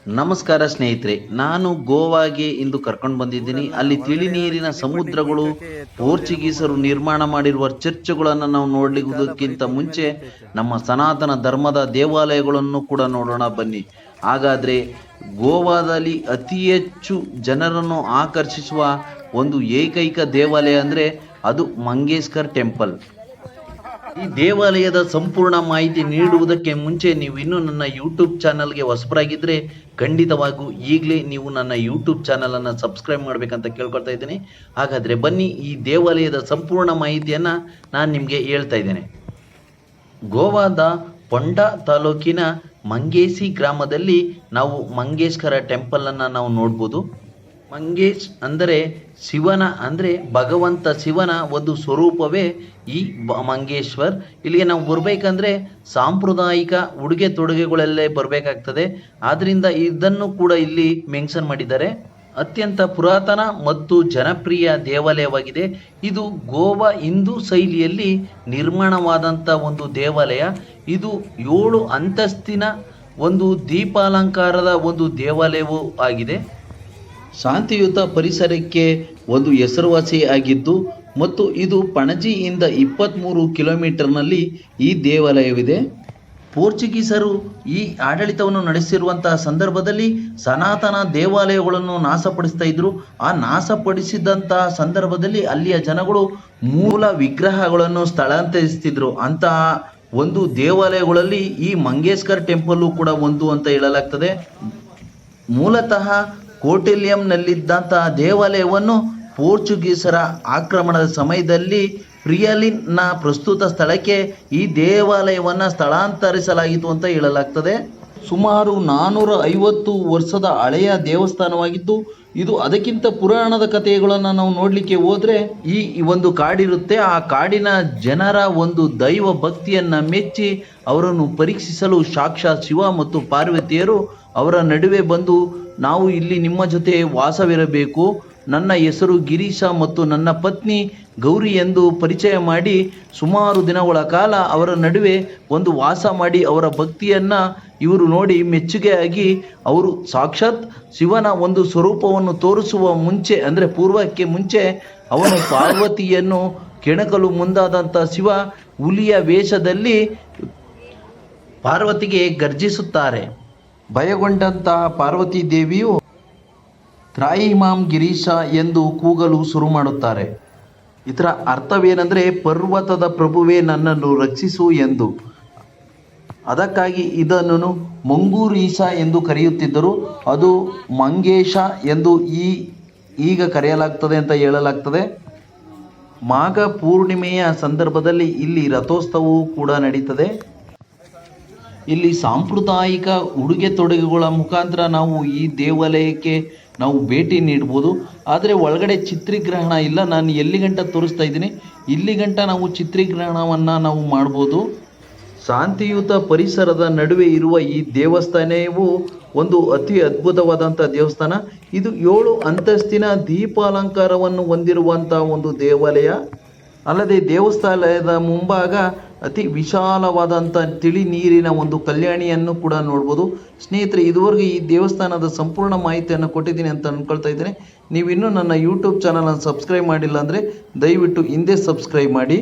ನಮಸ್ಕಾರ ಸ್ನೇಹಿತರೆ, ನಾನು ಗೋವಾಗೆ ಇಂದು ಕರ್ಕೊಂಡು ಬಂದಿದ್ದೀನಿ. ಅಲ್ಲಿ ತಿಳಿ ನೀರಿನ ಸಮುದ್ರಗಳು, ಪೋರ್ಚುಗೀಸರು ನಿರ್ಮಾಣ ಮಾಡಿರುವ ಚರ್ಚ್ಗಳನ್ನು ನಾವು ನೋಡಲಿಕ್ಕಿಂತ ಮುಂಚೆ ನಮ್ಮ ಸನಾತನ ಧರ್ಮದ ದೇವಾಲಯಗಳನ್ನು ಕೂಡ ನೋಡೋಣ ಬನ್ನಿ. ಹಾಗಾದರೆ ಗೋವಾದಲ್ಲಿ ಅತಿ ಹೆಚ್ಚು ಜನರನ್ನು ಆಕರ್ಷಿಸುವ ಒಂದು ಏಕೈಕ ದೇವಾಲಯ ಅಂದರೆ ಅದು ಮಂಗೇಶ್ಕರ್ ಟೆಂಪಲ್. ಈ ದೇವಾಲಯದ ಸಂಪೂರ್ಣ ಮಾಹಿತಿ ನೀಡುವುದಕ್ಕೆ ಮುಂಚೆ ನೀವು ಇನ್ನೂ ನನ್ನ ಯೂಟ್ಯೂಬ್ ಚಾನಲ್ಗೆ ಹೊಸಬರಾಗಿದ್ದರೆ ಖಂಡಿತವಾಗೂ ಈಗಲೇ ನೀವು ನನ್ನ ಯೂಟ್ಯೂಬ್ ಚಾನಲನ್ನು ಸಬ್ಸ್ಕ್ರೈಬ್ ಮಾಡಬೇಕಂತ ಕೇಳ್ಕೊಳ್ತಾ ಇದ್ದೀನಿ. ಹಾಗಾದರೆ ಬನ್ನಿ, ಈ ದೇವಾಲಯದ ಸಂಪೂರ್ಣ ಮಾಹಿತಿಯನ್ನು ನಾನು ನಿಮಗೆ ಹೇಳ್ತಾ ಇದ್ದೇನೆ. ಗೋವಾದ ಪೊಂಡಾ ತಾಲೂಕಿನ ಮಂಗೇಸಿ ಗ್ರಾಮದಲ್ಲಿ ನಾವು ಮಂಗೇಶ್ಕರ ಟೆಂಪಲನ್ನು ನಾವು ನೋಡ್ಬೋದು. ಮಂಗೇಶ್ ಅಂದರೆ ಶಿವನ ಅಂದರೆ ಭಗವಂತ ಶಿವನ ಒಂದು ಸ್ವರೂಪವೇ ಈ ಮಂಗೇಶ್ವರ್. ಇಲ್ಲಿಗೆ ನಾವು ಬರಬೇಕಂದ್ರೆ ಸಾಂಪ್ರದಾಯಿಕ ಉಡುಗೆ ತೊಡುಗೆಗಳಲ್ಲೇ ಬರಬೇಕಾಗ್ತದೆ. ಆದ್ದರಿಂದ ಇದನ್ನು ಕೂಡ ಇಲ್ಲಿ ಮೆನ್ಷನ್ ಮಾಡಿದ್ದಾರೆ. ಅತ್ಯಂತ ಪುರಾತನ ಮತ್ತು ಜನಪ್ರಿಯ ದೇವಾಲಯವಾಗಿದೆ. ಇದು ಗೋವಾ ಹಿಂದೂ ಶೈಲಿಯಲ್ಲಿ ನಿರ್ಮಾಣವಾದಂಥ ಒಂದು ದೇವಾಲಯ. ಇದು 7 ಅಂತಸ್ತಿನ ಒಂದು ದೀಪಾಲಂಕಾರದ ಒಂದು ದೇವಾಲಯವೂ ಆಗಿದೆ. ಶಾಂತಿಯುತ ಪರಿಸರಕ್ಕೆ ಒಂದು ಹೆಸರುವಾಸಿ ಆಗಿದ್ದು ಮತ್ತು ಇದು ಪಣಜಿಯಿಂದ 23 ಕಿಲೋಮೀಟರ್ನಲ್ಲಿ ಈ ದೇವಾಲಯವಿದೆ. ಪೋರ್ಚುಗೀಸರು ಈ ಆಡಳಿತವನ್ನು ನಡೆಸಿರುವಂತಹ ಸಂದರ್ಭದಲ್ಲಿ ಸನಾತನ ದೇವಾಲಯಗಳನ್ನು ನಾಶಪಡಿಸ್ತಾ ಇದ್ರು. ಆ ನಾಶಪಡಿಸಿದಂತಹ ಸಂದರ್ಭದಲ್ಲಿ ಅಲ್ಲಿಯ ಜನಗಳು ಮೂಲ ವಿಗ್ರಹಗಳನ್ನು ಸ್ಥಳಾಂತರಿಸ್ತಿದ್ರು. ಅಂತಹ ಒಂದು ದೇವಾಲಯಗಳಲ್ಲಿ ಈ ಮಂಗೇಶ್ಕರ್ ಟೆಂಪಲ್ಲು ಕೂಡ ಒಂದು ಅಂತ ಹೇಳಲಾಗ್ತದೆ. ಮೂಲತಃ ಕೋಟೆಲಿಯಂನಲ್ಲಿದ್ದಂತಹ ದೇವಾಲಯವನ್ನು ಪೋರ್ಚುಗೀಸರ ಆಕ್ರಮಣದ ಸಮಯದಲ್ಲಿ ಪ್ರಿಯಲಿನ್ನ ಪ್ರಸ್ತುತ ಸ್ಥಳಕ್ಕೆ ಈ ದೇವಾಲಯವನ್ನು ಸ್ಥಳಾಂತರಿಸಲಾಯಿತು ಅಂತ ಹೇಳಲಾಗ್ತದೆ. ಸುಮಾರು 450 ವರ್ಷದ ಹಳೆಯ ದೇವಸ್ಥಾನವಾಗಿದ್ದು ಇದು ಅದಕ್ಕಿಂತ ಪುರಾಣದ ಕಥೆಗಳನ್ನು ನಾವು ನೋಡಲಿಕ್ಕೆ ಹೋದರೆ ಈ ಒಂದು ಕಾಡಿರುತ್ತೆ. ಆ ಕಾಡಿನ ಜನರ ಒಂದು ದೈವ ಭಕ್ತಿಯನ್ನು ಮೆಚ್ಚಿ ಅವರನ್ನು ಪರೀಕ್ಷಿಸಲು ಸಾಕ್ಷಾತ್ ಶಿವ ಮತ್ತು ಪಾರ್ವತಿಯರು ಅವರ ನಡುವೆ ಬಂದು, ನಾವು ಇಲ್ಲಿ ನಿಮ್ಮ ಜೊತೆ ವಾಸವಿರಬೇಕು, ನನ್ನ ಹೆಸರು ಗಿರೀಶ ಮತ್ತು ನನ್ನ ಪತ್ನಿ ಗೌರಿ ಎಂದು ಪರಿಚಯ ಮಾಡಿ ಸುಮಾರು ದಿನಗಳ ಕಾಲ ಅವರ ನಡುವೆ ಒಂದು ವಾಸ ಮಾಡಿ ಅವರ ಭಕ್ತಿಯನ್ನು ಇವರು ನೋಡಿ ಮೆಚ್ಚುಗೆಯಾಗಿ ಅವರು ಸಾಕ್ಷಾತ್ ಶಿವನ ಒಂದು ಸ್ವರೂಪವನ್ನು ತೋರಿಸುವ ಮುಂಚೆ ಅಂದರೆ ಪೂರ್ವಕ್ಕೆ ಮುಂಚೆ ಅವನು ಪಾರ್ವತಿಯನ್ನು ಕೆಣಕಲು ಮುಂದಾದಂಥ ಶಿವ ಹುಲಿಯ ವೇಷದಲ್ಲಿ ಪಾರ್ವತಿಗೆ ಗರ್ಜಿಸುತ್ತಾರೆ. ಭಯಗೊಂಡಂತಹ ಪಾರ್ವತಿ ದೇವಿಯು ತ್ರಾಯಿಮಾಮ್ ಗಿರೀಶ ಎಂದು ಕೂಗಲು ಶುರು ಮಾಡುತ್ತಾರೆ. ಇದರ ಅರ್ಥವೇನೆಂದರೆ ಪರ್ವತದ ಪ್ರಭುವೇ ನನ್ನನ್ನು ರಕ್ಷಿಸು ಎಂದು. ಅದಕ್ಕಾಗಿ ಇದನ್ನು ಮಂಗೂರೀಶ ಎಂದು ಕರೆಯುತ್ತಿದ್ದರು. ಅದು ಮಂಗೇಶ ಎಂದು ಈಗ ಕರೆಯಲಾಗ್ತದೆ ಅಂತ ಹೇಳಲಾಗ್ತದೆ. ಮಾಘ ಪೂರ್ಣಿಮೆಯ ಸಂದರ್ಭದಲ್ಲಿ ಇಲ್ಲಿ ರಥೋತ್ಸವವೂ ಕೂಡ ನಡೀತದೆ. ಇಲ್ಲಿ ಸಾಂಪ್ರದಾಯಿಕ ಉಡುಗೆ ತೊಡುಗೆಗಳ ಮುಖಾಂತರ ನಾವು ಈ ದೇವಾಲಯಕ್ಕೆ ನಾವು ಭೇಟಿ ನೀಡ್ಬೋದು. ಆದರೆ ಒಳಗಡೆ ಚಿತ್ರೀಗ್ರಹಣ ಇಲ್ಲ. ನಾನು ಎಲ್ಲಿಗಂಟ ತೋರಿಸ್ತಾ ಇದ್ದೀನಿ, ಇಲ್ಲಿಗಂಟ ನಾವು ಚಿತ್ರೀಗ್ರಹಣವನ್ನು ನಾವು ಮಾಡ್ಬೋದು. ಶಾಂತಿಯುತ ಪರಿಸರದ ನಡುವೆ ಇರುವ ಈ ದೇವಸ್ಥಾನವು ಒಂದು ಅತಿ ಅದ್ಭುತವಾದಂಥ ದೇವಸ್ಥಾನ. ಇದು 7 ಅಂತಸ್ತಿನ ದೀಪಾಲಂಕಾರವನ್ನು ಹೊಂದಿರುವಂಥ ಒಂದು ದೇವಾಲಯ. ಅಲ್ಲದೆ ದೇವಸ್ಥಾನದ ಮುಂಭಾಗ ಅತಿ ವಿಶಾಲವಾದಂಥ ತಿಳಿ ನೀರಿನ ಒಂದು ಕಲ್ಯಾಣಿಯನ್ನು ಕೂಡ ನೋಡ್ಬೋದು. ಸ್ನೇಹಿತರೆ, ಇದುವರೆಗೂ ಈ ದೇವಸ್ಥಾನದ ಸಂಪೂರ್ಣ ಮಾಹಿತಿಯನ್ನು ಕೊಟ್ಟಿದ್ದೀನಿ ಅಂತ ಅಂದ್ಕೊಳ್ತಾ ಇದ್ದೇನೆ. ನೀವಿನ್ನೂ ನನ್ನ ಯೂಟ್ಯೂಬ್ ಚಾನಲನ್ನು ಸಬ್ಸ್ಕ್ರೈಬ್ ಮಾಡಿಲ್ಲ ಅಂದರೆ ದಯವಿಟ್ಟು ಹಿಂದೆ ಸಬ್ಸ್ಕ್ರೈಬ್ ಮಾಡಿ.